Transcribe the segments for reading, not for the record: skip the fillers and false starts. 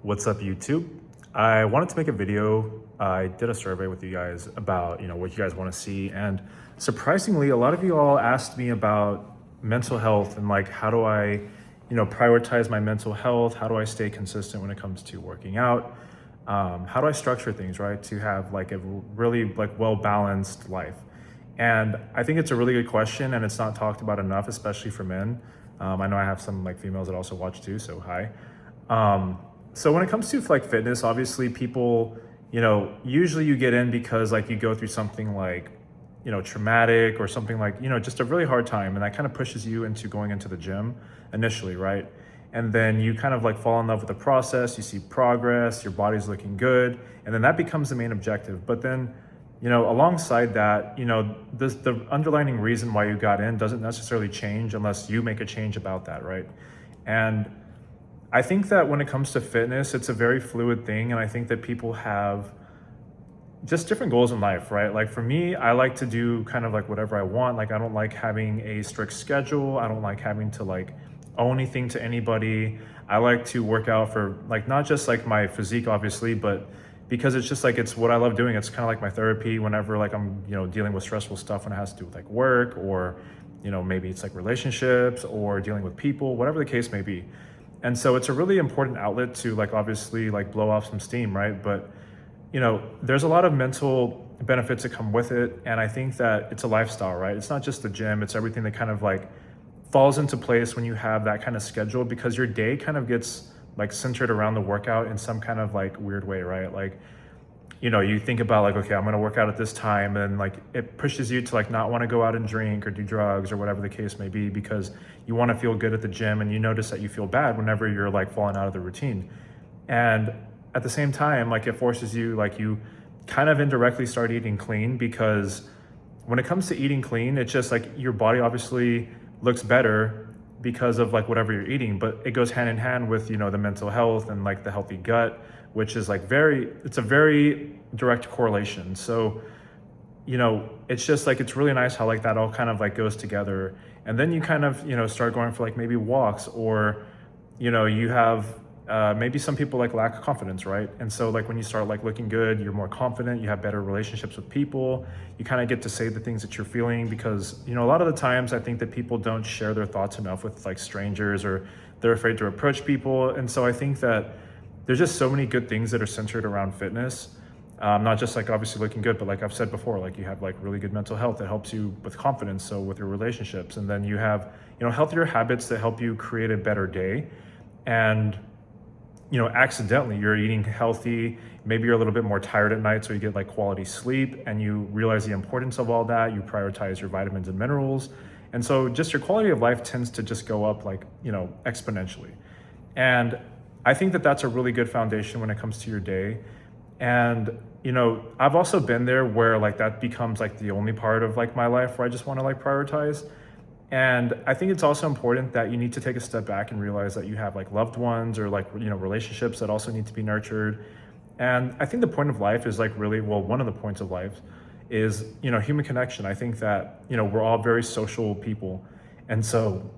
What's up, YouTube? I wanted to make a video. I did a survey with you guys about, what you guys want to see. And surprisingly, a lot of you all asked me about mental health and like, how do I, prioritize my mental health? How do I stay consistent when it comes to working out? How do I structure things, right? To have like a really like well-balanced life. And I think it's a really good question and it's not talked about enough, especially for men. I know I have some like females that also watch too, so hi. So when it comes to like fitness, obviously people, usually you get in because like you go through something like, traumatic or something like, just a really hard time. And that kind of pushes you into going into the gym initially, right? And then you kind of like fall in love with the process, you see progress, your body's looking good. And then that becomes the main objective. But then, alongside that, the underlying reason why you got in doesn't necessarily change unless you make a change about that, right? And I think that when it comes to fitness, it's a very fluid thing. And I think that people have just different goals in life, right? Like for me, I like to do kind of like whatever I want. Like I don't like having a strict schedule. I don't like having to like owe anything to anybody. I like to work out for like, not just like my physique, obviously, but because it's just like, it's what I love doing. It's kind of like my therapy whenever like I'm, dealing with stressful stuff when it has to do with like work or, maybe it's like relationships or dealing with people, whatever the case may be. And so it's a really important outlet to like, obviously like blow off some steam, right? But, there's a lot of mental benefits that come with it. And I think that it's a lifestyle, right? It's not just the gym, it's everything that kind of like falls into place when you have that kind of schedule, because your day kind of gets like centered around the workout in some kind of like weird way, right? Like, you think about like, okay, I'm going to work out at this time, and like it pushes you to like not want to go out and drink or do drugs or whatever the case may be, because you want to feel good at the gym, and you notice that you feel bad whenever you're like falling out of the routine. And at the same time, like it forces you, like you kind of indirectly start eating clean, because when it comes to eating clean, it's just like your body obviously looks better because of like whatever you're eating, but it goes hand in hand with, the mental health and like the healthy gut, which is like it's a very direct correlation. So, it's just like, it's really nice how like that all kind of like goes together. And then you kind of, start going for like maybe walks, or, you have, maybe some people like lack confidence, right? And so like when you start like looking good, you're more confident, you have better relationships with people, you kind of get to say the things that you're feeling, because, a lot of the times I think that people don't share their thoughts enough with like strangers, or they're afraid to approach people. And so I think that there's just so many good things that are centered around fitness. Not just like obviously looking good, but like I've said before, like you have like really good mental health that helps you with confidence, so with your relationships. And then you have, healthier habits that help you create a better day. And accidentally you're eating healthy, maybe you're a little bit more tired at night, so you get like quality sleep, and you realize the importance of all that. You prioritize your vitamins and minerals. And so just your quality of life tends to just go up like, exponentially. And I think that that's a really good foundation when it comes to your day. And, I've also been there where like that becomes like the only part of like my life where I just want to like prioritize. And I think it's also important that you need to take a step back and realize that you have like loved ones or like, relationships that also need to be nurtured. And I think the point of life is like really, well, one of the points of life is, human connection. I think that, we're all very social people. And so,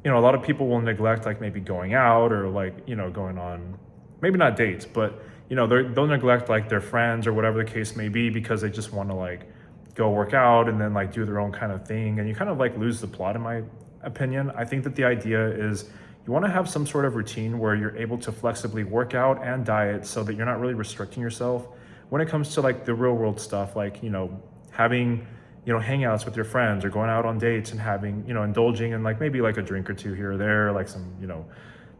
a lot of people will neglect like maybe going out or like, going on, maybe not dates, but, they'll neglect like their friends or whatever the case may be, because they just want to like go work out and then like do their own kind of thing. And you kind of like lose the plot, in my opinion. I think that the idea is you want to have some sort of routine where you're able to flexibly work out and diet, so that you're not really restricting yourself when it comes to like the real world stuff, like, having, hangouts with your friends or going out on dates and having, indulging in like maybe like a drink or two here or there, like some,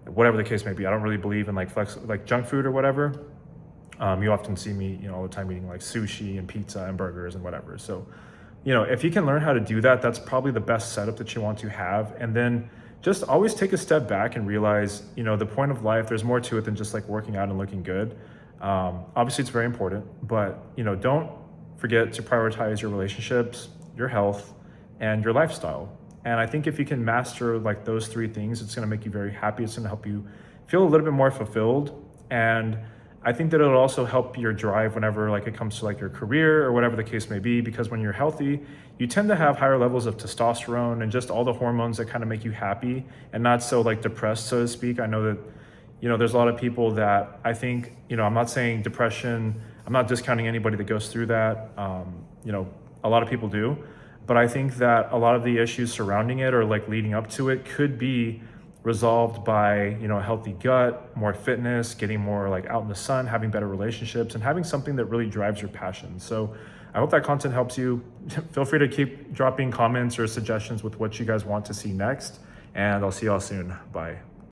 whatever the case may be. I don't really believe in like junk food or whatever. You often see me, all the time eating like sushi and pizza and burgers and whatever. So, if you can learn how to do that, that's probably the best setup that you want to have. And then just always take a step back and realize, the point of life, there's more to it than just like working out and looking good. Obviously it's very important, but, don't forget to prioritize your relationships, your health, and your lifestyle. And I think if you can master like those three things, it's going to make you very happy. It's going to help you feel a little bit more fulfilled. And I think that it'll also help your drive whenever like it comes to like your career or whatever the case may be, because when you're healthy, you tend to have higher levels of testosterone and just all the hormones that kind of make you happy and not so like depressed, so to speak. I know that, there's a lot of people that I think, I'm not saying depression, I'm not discounting anybody that goes through that. A lot of people do, but I think that a lot of the issues surrounding it or like leading up to it could be resolved by, a healthy gut, more fitness, getting more like out in the sun, having better relationships, and having something that really drives your passion. So I hope that content helps you. Feel free to keep dropping comments or suggestions with what you guys want to see next, and I'll see y'all soon. Bye.